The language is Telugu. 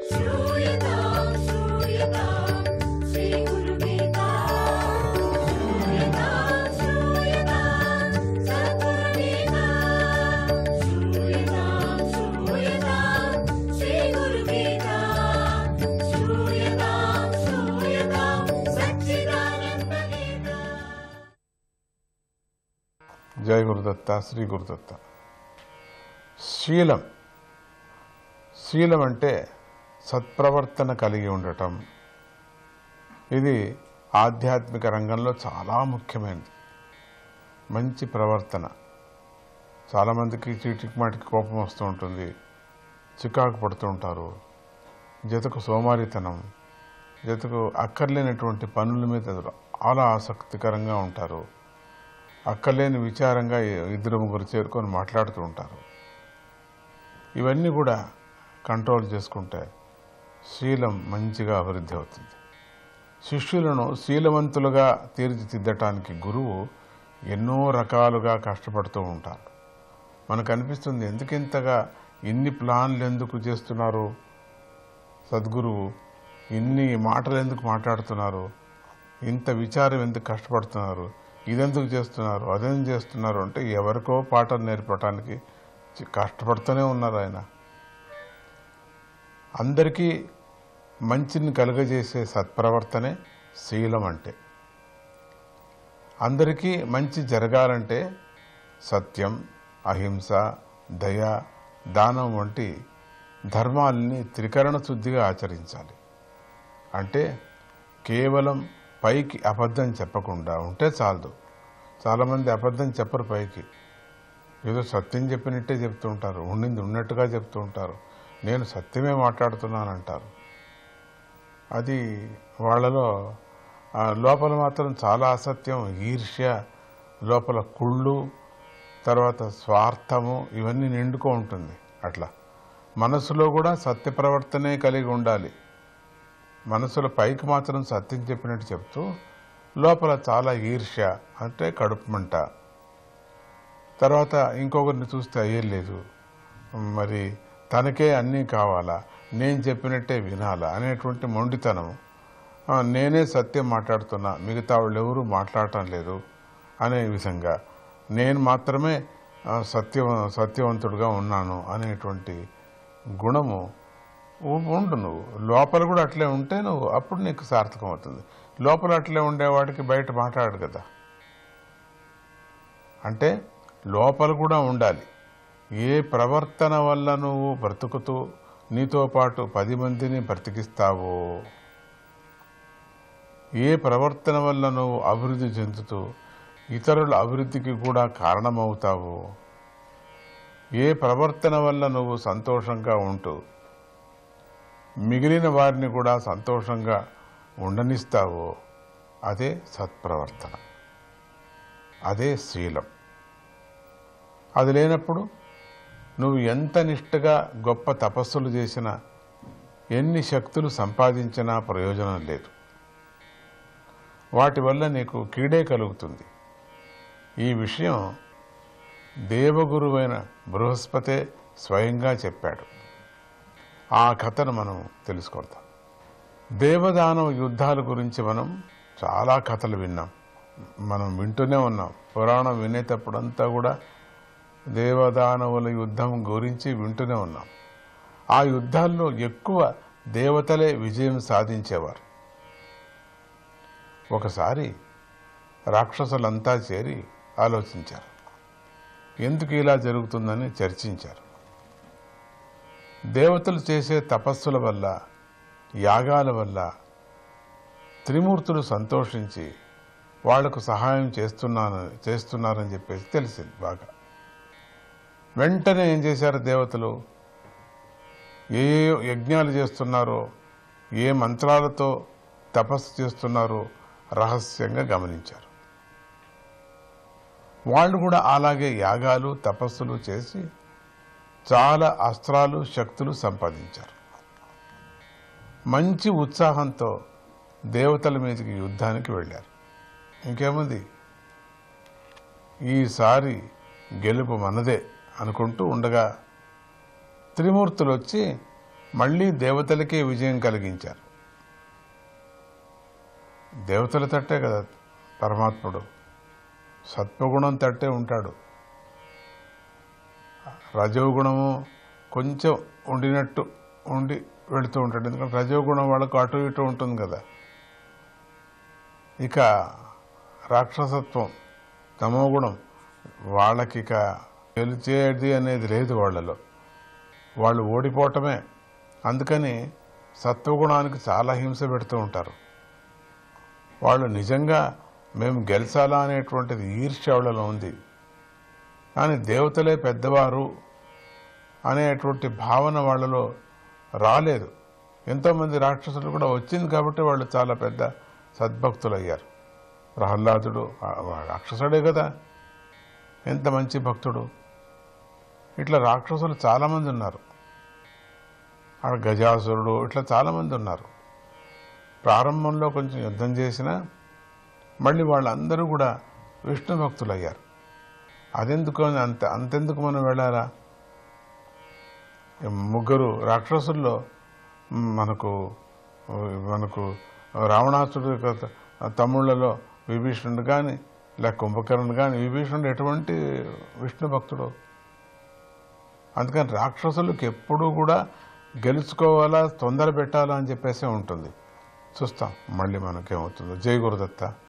श्रूयतां श्रूयतां श्रीगुरुगीता श्रूयतां श्रूयतां सद्गुरुगीता श्रूयतां श्रूयतां श्रीगुरुगीता श्रूयतां श्रूयतां सच्चिदानन्दगीता। जय गुरुदत्त श्री गुरुदत्त। శీలం శీలం అంటే సత్ప్రవర్తన కలిగి ఉండటం. ఇది ఆధ్యాత్మిక రంగంలో చాలా ముఖ్యమైనది. మంచి ప్రవర్తన. చాలామందికి చీటికి మాటికి కోపం వస్తూ ఉంటుంది, చికాకు పడుతూ ఉంటారు, జతకు సోమారితనం, జతకు అక్కర్లేనటువంటి పనుల మీద చాలా ఆసక్తికరంగా ఉంటారు, అక్కర్లేని విచారంగా ఇద్దరు ముగ్గురు చేరుకొని మాట్లాడుతూ ఉంటారు. ఇవన్నీ కూడా కంట్రోల్ చేసుకుంటే శీలం మంచిగా అభివృద్ధి అవుతుంది. శిష్యులను శీలవంతులుగా తీర్చిదిద్దటానికి గురువు ఎన్నో రకాలుగా కష్టపడుతూ ఉంటారు. మనకు అనిపిస్తుంది, ఎందుకింతగా ఇన్ని ప్లాన్లు ఎందుకు చేస్తున్నారు సద్గురువు, ఇన్ని మాటలు ఎందుకు మాట్లాడుతున్నారు, ఇంత విచారం ఎందుకు కష్టపడుతున్నారు, ఇదెందుకు చేస్తున్నారు, అదేం చేస్తున్నారు అంటే ఎవరికో పాఠం నేర్పడానికి కష్టపడుతూనే ఉన్నారు ఆయన. అందరికీ మంచిని కలుగజేసే సత్ప్రవర్తనే శీలం అంటే. అందరికీ మంచి జరగాలంటే సత్యం, అహింస, దయ, దానం వంటి ధర్మాలని త్రికరణ శుద్ధిగా ఆచరించాలి. అంటే కేవలం పైకి అబద్ధం చెప్పకుండా ఉంటే చాలదు. చాలామంది అబద్ధం చెప్పరు, పైకి ఏదో సత్యం చెప్పినట్టే చెప్తూ ఉంటారు, ఉండింది ఉన్నట్టుగా చెప్తూ ఉంటారు, నేను సత్యమే మాట్లాడుతున్నానంటారు. అది వాళ్ళలో లోపల మాత్రం చాలా అసత్యం, ఈర్ష్య, లోపల కుళ్ళు, తర్వాత స్వార్థము ఇవన్నీ నిండుకో ఉంటుంది. అట్లా మనసులో కూడా సత్య ప్రవర్తనే కలిగి ఉండాలి. మనసులో పైకి మాత్రం సత్యం చెప్పినట్టు చెప్తూ లోపల చాలా ఈర్ష్య, అంటే కడుపు మంట, తర్వాత ఇంకొకరిని చూస్తే అయ్యేలేదు, మరి తనకే అన్నీ కావాలా, నేను చెప్పినట్టే వినాలా అనేటువంటి మొండితనం, నేనే సత్యం మాట్లాడుతున్నా మిగతా వాళ్ళు ఎవరూ మాట్లాడటం లేదు అనే విధంగా, నేను మాత్రమే సత్యవంతుడుగా ఉన్నాను అనేటువంటి గుణము ఉండు. నువ్వు లోపల కూడా అట్లే ఉంటే నువ్వు అప్పుడు నీకు సార్థకం అవుతుంది. లోపల అట్లే ఉండేవాడికి బయట మాట్లాడు కదా. అంటే లోపల కూడా ఉండాలి. ఏ ప్రవర్తన వల్ల నువ్వు బ్రతుకుతూ నీతో పాటు 10 మందిని బ్రతికిస్తావో, ఏ ప్రవర్తన వల్ల నువ్వు అభివృద్ధి చెందుతూ ఇతరుల అభివృద్ధికి కూడా కారణమవుతావో, ఏ ప్రవర్తన వల్ల నువ్వు సంతోషంగా ఉంటూ మిగిలిన వారిని కూడా సంతోషంగా ఉండనిస్తావో అదే సత్ప్రవర్తన, అదే శీలం. అది లేనప్పుడు నువ్వు ఎంత నిష్ఠగా గొప్ప తపస్సులు చేసినా, ఎన్ని శక్తులు సంపాదించినా ప్రయోజనం లేదు. వాటి వల్ల నీకు కీడే కలుగుతుంది. ఈ విషయం దేవగురువైన బృహస్పతే స్వయంగా చెప్పాడు. ఆ కథను మనం తెలుసుకుందాం. దేవదానవ యుద్ధాల గురించి మనం చాలా కథలు విన్నాం, మనం వింటూనే ఉన్నాం. పురాణం వినేటప్పుడంతా కూడా దేవదానవుల యుద్ధం గురించి వింటూనే ఉన్నాం. ఆ యుద్ధాల్లో ఎక్కువ దేవతలే విజయం సాధించేవారు. ఒకసారి రాక్షసులంతా చేరి ఆలోచించారు, ఎందుకు ఇలా జరుగుతుందని చర్చించారు. దేవతలు చేసే తపస్సుల వల్ల, యాగాల వల్ల త్రిమూర్తులు సంతోషించి వాళ్లకు సహాయం చేస్తున్నారని చెప్పేసి తెలిసింది బాగా. వెంటనే ఏం చేశారు దేవతలు, ఏ యజ్ఞాలు చేస్తున్నారో, ఏ మంత్రాలతో తపస్సు చేస్తున్నారో రహస్యంగా గమనించారు. వాళ్ళు కూడా అలాగే యాగాలు తపస్సులు చేసి చాలా అస్త్రాలు శక్తులు సంపాదించారు. మంచి ఉత్సాహంతో దేవతల మీదకి యుద్ధానికి వెళ్ళారు. ఇంకేముంది, ఈసారి గెలుపు మనదే అనుకుంటూ ఉండగా త్రిమూర్తులు వచ్చి మళ్ళీ దేవతలకే విజయం కలిగించారు. దేవతల తట్టే కదా పరమాత్ముడు, సత్వగుణం తట్టే ఉంటాడు. రజోగుణము కొంచెం ఉండినట్టు ఉండి వెళుతూ ఉంటాడు, ఎందుకంటే రజోగుణం వాళ్ళకు అటు ఇటు ఉంటుంది కదా. ఇక రాక్షసత్వం, తమోగుణం వాళ్ళకిక గెలిచేది అనేది లేదు వాళ్ళలో, వాళ్ళు ఓడిపోవటమే. అందుకని సత్వగుణానికి చాలా హింస పెడుతూ ఉంటారు. వాళ్ళు నిజంగా మేము గెలిచాలా అనేటువంటిది ఈర్ష్య వాళ్ళలో ఉంది. కానీ దేవతలే పెద్దవారు అనేటువంటి భావన వాళ్ళలో రాలేదు. ఎంతోమంది రాక్షసులు కూడా వచ్చింది కాబట్టి వాళ్ళు చాలా పెద్ద సద్భక్తులు అయ్యారు. ప్రహ్లాదుడు రాక్షసుడే కదా, ఎంత మంచి భక్తుడు. ఇట్లా రాక్షసులు చాలామంది ఉన్నారు. అక్కడ గజాసురుడు, ఇట్లా చాలామంది ఉన్నారు. ప్రారంభంలో కొంచెం యుద్ధం చేసినా మళ్ళీ వాళ్ళందరూ కూడా విష్ణు భక్తులు అయ్యారు. అదెందుకు అని అంతెందుకు మనం వెళ్ళాలా? ముగ్గురు రాక్షసుల్లో మనకు రావణాసుడు తమ్ముళ్లలో విభీషణుడు కానీ లేక కుంభకర్ణుడు కానీ, విభీషణుడు ఎటువంటి విష్ణు భక్తుడు. అందుకని రాక్షసులకు ఎప్పుడూ కూడా గెలుచుకోవాలా, తొందర పెట్టాలా అని చెప్పేసి ఉంటుంది. చూస్తాం మళ్ళీ మనకేమవుతుందో. జై గురుదత్త.